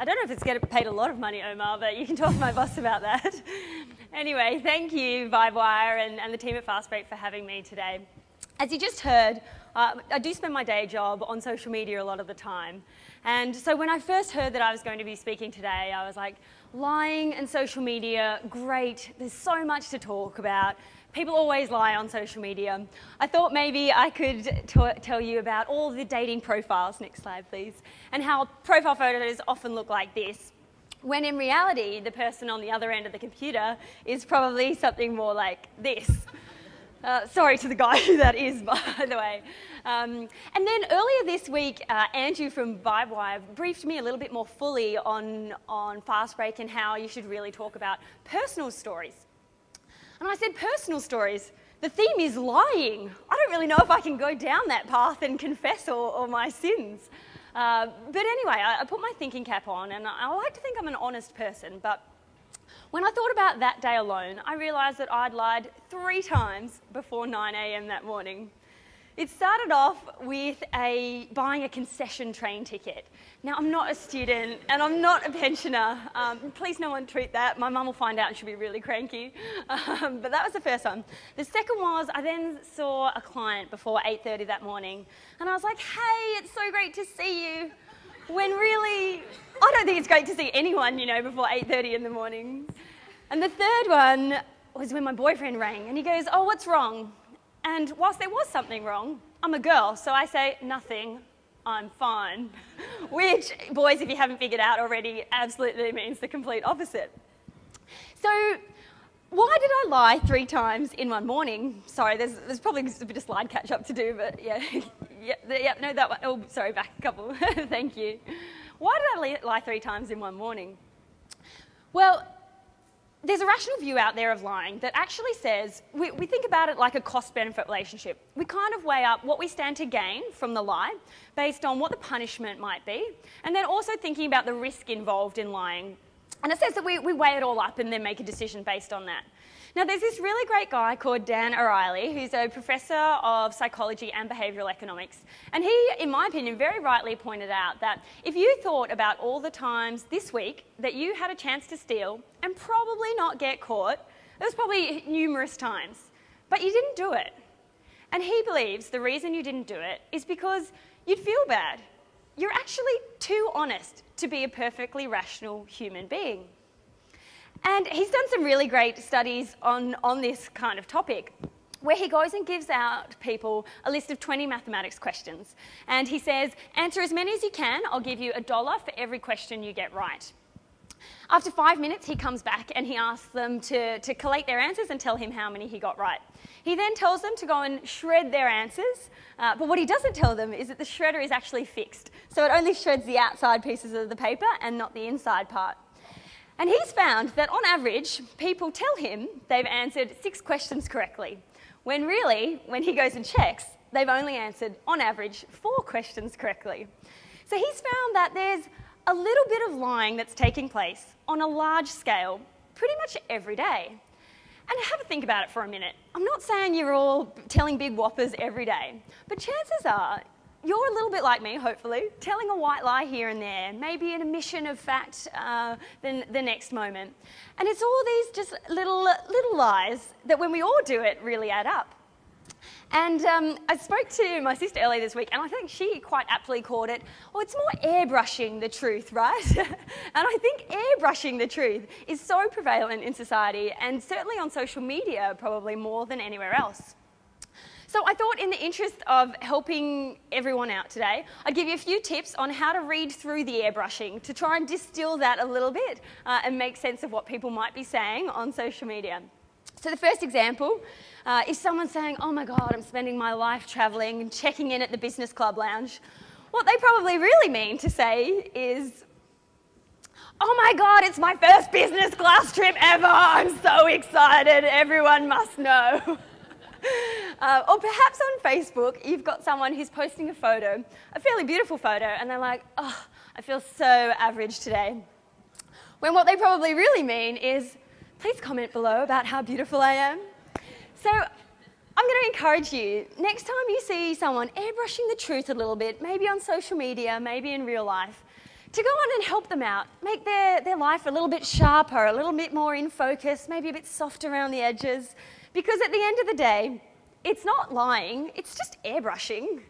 I don't know if it's getting paid a lot of money, Omar, but you can talk to my boss about that. Anyway, thank you, Vibewire and the team at fastBREAK for having me today. As you just heard, I do spend my day job on social media a lot of the time. And so when I first heard that I was going to be speaking today, I was like, lying and social media, great. There's so much to talk about. People always lie on social media. I thought maybe I could tell you about all the dating profiles, next slide please, and how profile photos often look like this, when in reality, the person on the other end of the computer is probably something more like this. Sorry to the guy who that is, by the way. And then earlier this week, Andrew from Vibewire briefed me a little bit more fully on fastBREAK and how you should really talk about personal stories. And I said, personal stories? The theme is lying. I don't really know if I can go down that path and confess all my sins. But anyway, I put my thinking cap on, and I like to think I'm an honest person, but when I thought about that day alone, I realised that I'd lied 3 times before 9 a.m. that morning. It started off with buying a concession train ticket. Now, I'm not a student and I'm not a pensioner. Please no one tweet that. My mum will find out and she'll be really cranky. But that was the first one. The second was I then saw a client before 8:30 that morning, and I was like, hey, it's so great to see you. When really, I don't think it's great to see anyone, you know, before 8:30 in the morning. And the third one was when my boyfriend rang and he goes, oh, what's wrong? And whilst there was something wrong, I'm a girl, so I say, nothing, I'm fine. Which, boys, if you haven't figured out already, absolutely means the complete opposite. So, why did I lie 3 times in one morning? Sorry, there's probably just a bit of slide catch-up to do, but yeah. No, that one. Oh, sorry, back a couple. Thank you. Why did I lie 3 times in one morning? Well, there's a rational view out there of lying that actually says, we think about it like a cost-benefit relationship. We kind of weigh up what we stand to gain from the lie based on what the punishment might be, and then also thinking about the risk involved in lying. And it says that we weigh it all up and then make a decision based on that. Now, there's this really great guy called Dan O'Reilly, who's a professor of psychology and behavioural economics. And he, in my opinion, very rightly pointed out that if you thought about all the times this week that you had a chance to steal and probably not get caught, there was probably numerous times, but you didn't do it. And he believes the reason you didn't do it is because you'd feel bad. You're actually too honest to be a perfectly rational human being. And he's done some really great studies on this kind of topic, where he goes and gives out people a list of 20 mathematics questions. And he says, answer as many as you can, I'll give you $1 for every question you get right. After 5 minutes, he comes back and he asks them to collate their answers and tell him how many he got right. He then tells them to go and shred their answers, but what he doesn't tell them is that the shredder is actually fixed. So it only shreds the outside pieces of the paper and not the inside part. And he's found that on average, people tell him they've answered 6 questions correctly, when really, when he goes and checks, they've only answered, on average, 4 questions correctly. So he's found that there's a little bit of lying that's taking place on a large scale pretty much every day. And have a think about it for a minute. I'm not saying you're all telling big whoppers every day, but chances are you're a little bit like me, hopefully, telling a white lie here and there, maybe an omission of fact the next moment. And it's all these just little lies that when we all do it really add up. And I spoke to my sister earlier this week, and I think she quite aptly called it, well, it's more airbrushing the truth, right? And I think airbrushing the truth is so prevalent in society, and certainly on social media, probably more than anywhere else. So I thought in the interest of helping everyone out today, I'd give you a few tips on how to read through the airbrushing to try and distill that a little bit and make sense of what people might be saying on social media. So the first example is someone saying, oh my God, I'm spending my life travelling and checking in at the business club lounge. What they probably really mean to say is, oh my God, it's my first business class trip ever. I'm so excited. Everyone must know. Or perhaps on Facebook, you've got someone who's posting a photo, a fairly beautiful photo, and they're like, oh, I feel so average today. When what they probably really mean is, please comment below about how beautiful I am. So I'm going to encourage you, next time you see someone airbrushing the truth a little bit, maybe on social media, maybe in real life, to go on and help them out, make their life a little bit sharper, a little bit more in focus, maybe a bit softer around the edges. Because at the end of the day, it's not lying, it's just airbrushing.